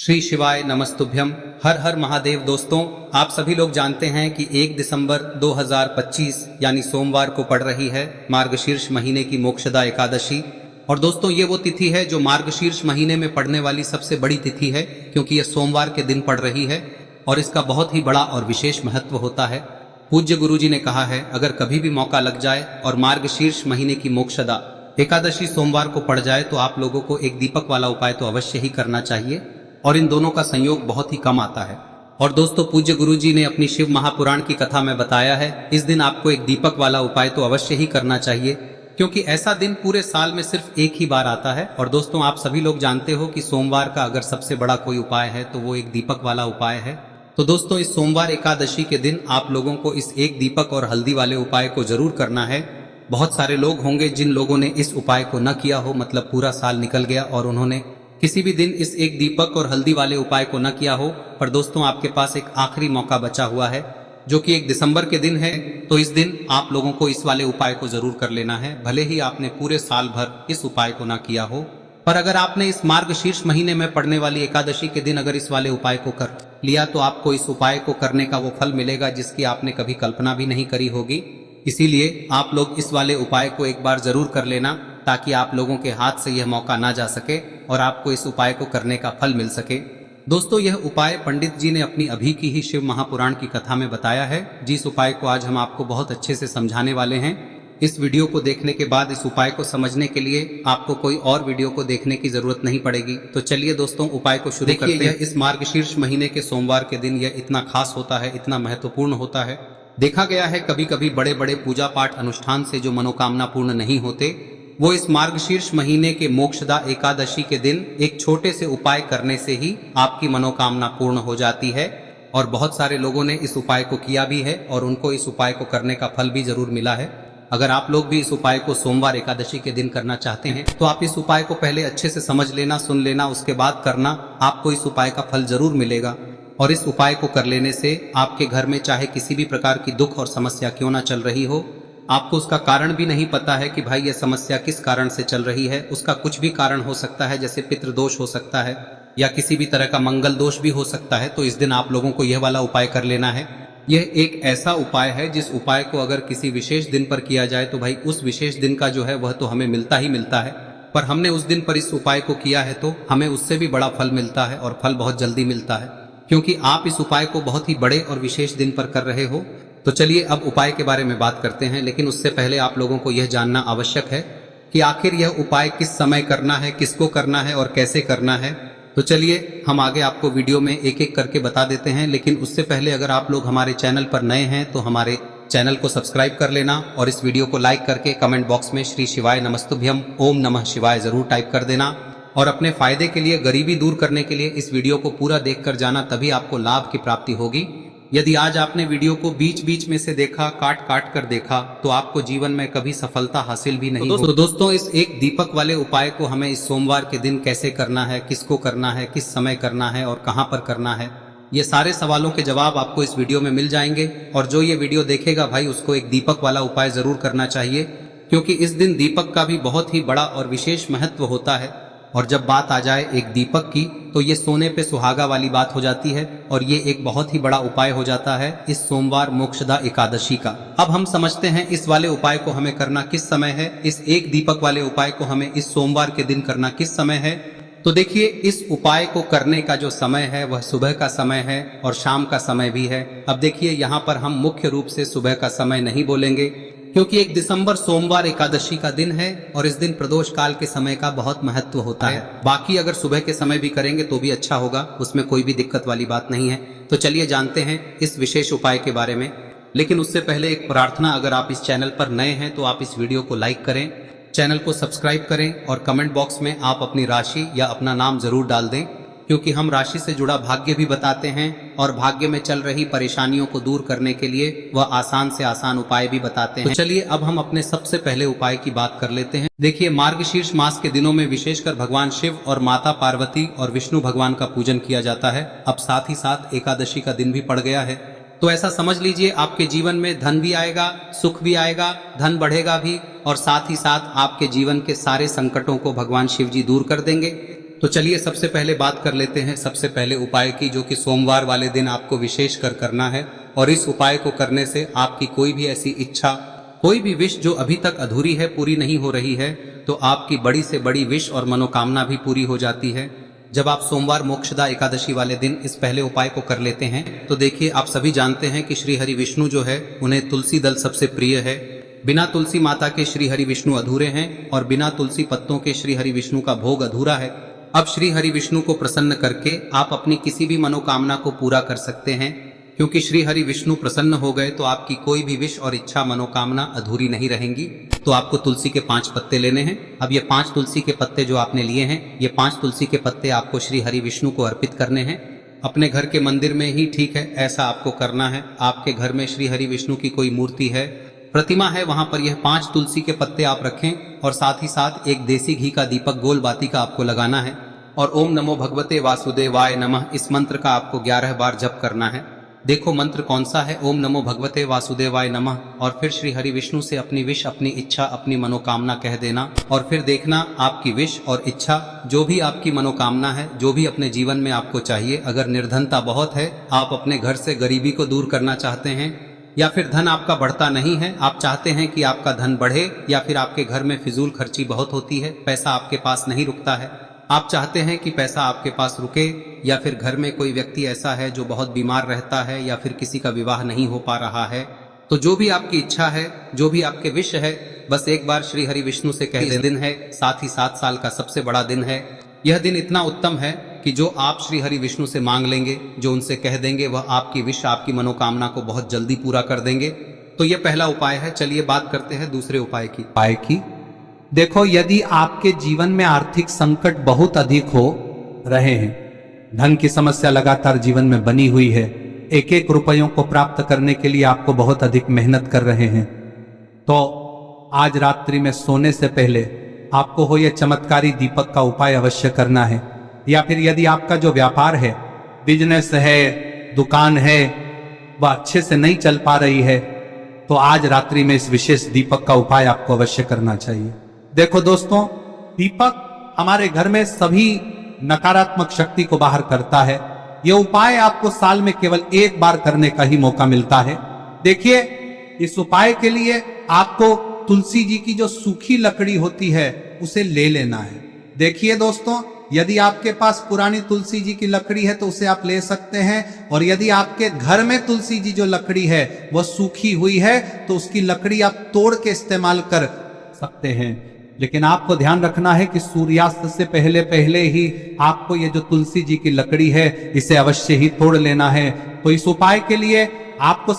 श्री शिवाय नमस्तुभ्यम। हर हर महादेव। दोस्तों, आप सभी लोग जानते हैं कि 1 दिसंबर 2025 यानी सोमवार को पड़ रही है मार्गशीर्ष महीने की मोक्षदा एकादशी। और दोस्तों, ये वो तिथि है जो मार्गशीर्ष महीने में पड़ने वाली सबसे बड़ी तिथि है, क्योंकि यह सोमवार के दिन पड़ रही है और इसका बहुत ही बड़ा और विशेष महत्व होता है। पूज्य गुरुजी ने कहा है, अगर कभी भी मौका लग जाए और मार्गशीर्ष महीने की मोक्षदा एकादशी सोमवार को पड़ जाए तो आप लोगों को एक दीपक वाला उपाय तो अवश्य ही करना चाहिए, और इन दोनों का संयोग बहुत ही कम आता है। और दोस्तों, पूज्य गुरुजी ने अपनी शिव महापुराण की कथा में बताया है, इस दिन आपको एक दीपक वाला उपाय तो अवश्य ही करना चाहिए, क्योंकि ऐसा दिन पूरे साल में सिर्फ एक ही बार आता है। और दोस्तों, आप सभी लोग जानते हो कि सोमवार का अगर सबसे बड़ा कोई उपाय है तो वो एक दीपक वाला उपाय है। तो दोस्तों, इस सोमवार एकादशी के दिन आप लोगों को इस एक दीपक और हल्दी वाले उपाय को जरूर करना है। बहुत सारे लोग होंगे जिन लोगों ने इस उपाय को न किया हो, मतलब पूरा साल निकल गया और उन्होंने किसी भी दिन इस एक दीपक और हल्दी वाले उपाय को न किया हो। पर दोस्तों, आपके पास एक आखिरी मौका बचा हुआ है, जो कि 1 दिसंबर के दिन है। तो इस दिन आप लोगों को इस वाले उपाय को जरूर कर लेना है, भले ही आपने पूरे साल भर इस उपाय को न किया हो। पर अगर आपने इस मार्गशीर्ष महीने में पड़ने वाली एकादशी के दिन अगर इस वाले उपाय को कर लिया तो आपको इस उपाय को करने का वो फल मिलेगा जिसकी आपने कभी कल्पना भी नहीं करी होगी। इसीलिए आप लोग इस वाले उपाय को एक बार जरूर कर लेना, ताकि आप लोगों के हाथ से यह मौका ना जा सके और आपको इस उपाय को करने का फल मिल सके। दोस्तों, यह उपाय पंडित जी ने अपनी अभी की ही शिव महापुराण की कथा में बताया है, जिस उपाय को आज हम आपको बहुत अच्छे से समझाने वाले हैं। इस वीडियो को देखने के बाद इस उपाय को समझने के लिए आपको कोई और वीडियो को देखने की जरूरत नहीं पड़ेगी। तो चलिए दोस्तों, उपाय को शुरू करते हैं। इस मार्गशीर्ष महीने के सोमवार के दिन यह इतना खास होता है, इतना महत्वपूर्ण होता है। देखा गया है कभी कभी बड़े बड़े पूजा पाठ अनुष्ठान से जो मनोकामना पूर्ण नहीं होते, वो इस मार्गशीर्ष महीने के मोक्षदा एकादशी के दिन एक छोटे से उपाय करने से ही आपकी मनोकामना पूर्ण हो जाती है। और बहुत सारे लोगों ने इस उपाय को किया भी है और उनको इस उपाय को करने का फल भी जरूर मिला है। अगर आप लोग भी इस उपाय को सोमवार एकादशी के दिन करना चाहते हैं तो आप इस उपाय को पहले अच्छे से समझ लेना, सुन लेना, उसके बाद करना। आपको इस उपाय का फल जरूर मिलेगा। और इस उपाय को कर लेने से आपके घर में चाहे किसी भी प्रकार की दुख और समस्या क्यों ना चल रही हो, आपको उसका कारण भी नहीं पता है कि भाई यह समस्या किस कारण से चल रही है, उसका कुछ भी कारण हो सकता है, जैसे पितृदोष हो सकता है या किसी भी तरह का मंगल दोष भी हो सकता है। तो इस दिन आप लोगों को यह वाला उपाय कर लेना है। यह एक ऐसा उपाय है जिस उपाय को अगर किसी विशेष दिन पर किया जाए तो भाई उस विशेष दिन का जो है वह तो हमें मिलता ही मिलता है, पर हमने उस दिन पर इस उपाय को किया है तो हमें उससे भी बड़ा फल मिलता है, और फल बहुत जल्दी मिलता है, क्योंकि आप इस उपाय को बहुत ही बड़े और विशेष दिन पर कर रहे हो। तो चलिए अब उपाय के बारे में बात करते हैं, लेकिन उससे पहले आप लोगों को यह जानना आवश्यक है कि आखिर यह उपाय किस समय करना है, किसको करना है और कैसे करना है। तो चलिए हम आगे आपको वीडियो में एक एक करके बता देते हैं, लेकिन उससे पहले अगर आप लोग हमारे चैनल पर नए हैं तो हमारे चैनल को सब्सक्राइब कर लेना और इस वीडियो को लाइक करके कमेंट बॉक्स में श्री शिवाय नमस्तुभ्यम ओम नमः शिवाय जरूर टाइप कर देना। और अपने फायदे के लिए, गरीबी दूर करने के लिए इस वीडियो को पूरा देखकर जाना, तभी आपको लाभ की प्राप्ति होगी। यदि आज आपने वीडियो को बीच बीच में से देखा, काट काट कर देखा, तो आपको जीवन में कभी सफलता हासिल भी नहीं होगी। तो दोस्तों, इस एक दीपक वाले उपाय को हमें इस सोमवार के दिन कैसे करना है, किसको करना है, किस समय करना है और कहां पर करना है, ये सारे सवालों के जवाब आपको इस वीडियो में मिल जाएंगे। और जो ये वीडियो देखेगा भाई, उसको एक दीपक वाला उपाय जरूर करना चाहिए, क्योंकि इस दिन दीपक का भी बहुत ही बड़ा और विशेष महत्व होता है। और जब बात आ जाए एक दीपक की, तो ये सोने पे सुहागा वाली बात हो जाती है, और ये एक बहुत ही बड़ा उपाय हो जाता है इस सोमवार मोक्षदा एकादशी का। अब हम समझते हैं इस वाले उपाय को हमें करना किस समय है, इस एक दीपक वाले उपाय को हमें इस सोमवार के दिन करना किस समय है। तो देखिए, इस उपाय को करने का जो समय है वह सुबह का समय है और शाम का समय भी है। अब देखिए, यहाँ पर हम मुख्य रूप से सुबह का समय नहीं बोलेंगे, क्योंकि 1 दिसंबर सोमवार एकादशी का दिन है और इस दिन प्रदोष काल के समय का बहुत महत्व होता है। बाकी अगर सुबह के समय भी करेंगे तो भी अच्छा होगा, उसमें कोई भी दिक्कत वाली बात नहीं है। तो चलिए जानते हैं इस विशेष उपाय के बारे में। लेकिन उससे पहले एक प्रार्थना, अगर आप इस चैनल पर नए हैं तो आप इस वीडियो को लाइक करें, चैनल को सब्सक्राइब करें और कमेंट बॉक्स में आप अपनी राशि या अपना नाम जरूर डाल दें, क्योंकि हम राशि से जुड़ा भाग्य भी बताते हैं और भाग्य में चल रही परेशानियों को दूर करने के लिए वह आसान से आसान उपाय भी बताते हैं। तो चलिए अब हम अपने सबसे पहले उपाय की बात कर लेते हैं। देखिए, मार्गशीर्ष मास के दिनों में विशेषकर भगवान शिव और माता पार्वती और विष्णु भगवान का पूजन किया जाता है। अब साथ ही साथ एकादशी का दिन भी पड़ गया है, तो ऐसा समझ लीजिए आपके जीवन में धन भी आएगा, सुख भी आएगा, धन बढ़ेगा भी, और साथ ही साथ आपके जीवन के सारे संकटों को भगवान शिव जी दूर कर देंगे। तो चलिए सबसे पहले बात कर लेते हैं सबसे पहले उपाय की, जो कि सोमवार वाले दिन आपको विशेष कर करना है। और इस उपाय को करने से आपकी कोई भी ऐसी इच्छा, कोई भी विश जो अभी तक अधूरी है, पूरी नहीं हो रही है, तो आपकी बड़ी से बड़ी विश और मनोकामना भी पूरी हो जाती है। जब आप सोमवार मोक्षदा एकादशी वाले दिन इस पहले उपाय को कर लेते हैं तो देखिए, आप सभी जानते हैं कि श्री हरि विष्णु जो है उन्हें तुलसी दल सबसे प्रिय है। बिना तुलसी माता के श्री हरि विष्णु अधूरे हैं और बिना तुलसी पत्तों के श्री हरि विष्णु का भोग अधूरा है। अब श्री हरि विष्णु को प्रसन्न करके आप अपनी किसी भी मनोकामना को पूरा कर सकते हैं, क्योंकि श्री हरि विष्णु प्रसन्न हो गए तो आपकी कोई भी विश और इच्छा मनोकामना अधूरी नहीं रहेंगी। तो आपको तुलसी के 5 पत्ते लेने हैं। अब ये 5 तुलसी के पत्ते जो आपने लिए हैं, ये 5 तुलसी के पत्ते आपको श्री हरि विष्णु को अर्पित करने हैं। अपने घर के मंदिर में ही ठीक है, ऐसा आपको करना है। आपके घर में श्री हरि विष्णु की कोई मूर्ति है, प्रतिमा है, वहां पर यह 5 तुलसी के पत्ते आप रखें और साथ ही साथ एक देसी घी का दीपक गोल बाती का आपको लगाना है। और ओम नमो भगवते वासुदेवाय नमः इस मंत्र का आपको 11 बार जप करना है। देखो मंत्र कौन सा है, ओम नमो भगवते वासुदेवाय नमः, और फिर श्री हरि विष्णु से अपनी विश, अपनी इच्छा, अपनी मनोकामना कह देना। और फिर देखना आपकी विश और इच्छा, जो भी आपकी मनोकामना है, जो भी अपने जीवन में आपको चाहिए। अगर निर्धनता बहुत है, आप अपने घर से गरीबी को दूर करना चाहते हैं, या फिर धन आपका बढ़ता नहीं है, आप चाहते हैं कि आपका धन बढ़े, या फिर आपके घर में फिजूल खर्ची बहुत होती है, पैसा आपके पास नहीं रुकता है, आप चाहते हैं कि पैसा आपके पास रुके, या फिर घर में कोई व्यक्ति ऐसा है जो बहुत बीमार रहता है, या फिर किसी का विवाह नहीं हो पा रहा है, तो जो भी आपकी इच्छा है, जो भी आपके विश है, बस एक बार श्री हरि विष्णु से कह दें। दिन है, साथ ही 7 साल का सबसे बड़ा दिन है। यह दिन इतना उत्तम है कि जो आप श्री हरि विष्णु से मांग लेंगे, जो उनसे कह देंगे, वह आपकी विश, आपकी मनोकामना को बहुत जल्दी पूरा कर देंगे। तो यह पहला उपाय है। चलिए बात करते हैं दूसरे उपाय की। देखो, यदि आपके जीवन में आर्थिक संकट बहुत अधिक हो रहे हैं, धन की समस्या लगातार जीवन में बनी हुई है, एक एक रुपयों को प्राप्त करने के लिए आपको बहुत अधिक मेहनत कर रहे हैं, तो आज रात्रि में सोने से पहले आपको हो यह चमत्कारी दीपक का उपाय अवश्य करना है। या फिर यदि आपका जो व्यापार है, बिजनेस है, दुकान है, वह अच्छे से नहीं चल पा रही है, तो आज रात्रि में इस विशेष दीपक का उपाय आपको अवश्य करना चाहिए। देखो दोस्तों, दीपक हमारे घर में सभी नकारात्मक शक्ति को बाहर करता है। यह उपाय आपको साल में केवल 1 बार करने का ही मौका मिलता है। देखिए, इस उपाय के लिए आपको तुलसी जी की जो सूखी लकड़ी होती है उसे ले लेना है। देखिए दोस्तों, यदि आपके पास पुरानी तुलसी जी की लकड़ी है तो उसे आप ले सकते हैं, और यदि आपके घर में तुलसी जी जो लकड़ी है वह सूखी हुई है तो उसकी लकड़ी आप तोड़ के इस्तेमाल कर सकते हैं। लेकिन आपको ध्यान रखना है कि सूर्यास्त से पहले पहले ही आपको ये जो तुलसी जी की लकड़ी है इसे अवश्य ही तोड़ लेना है। तो इस उपाय के लिए आपको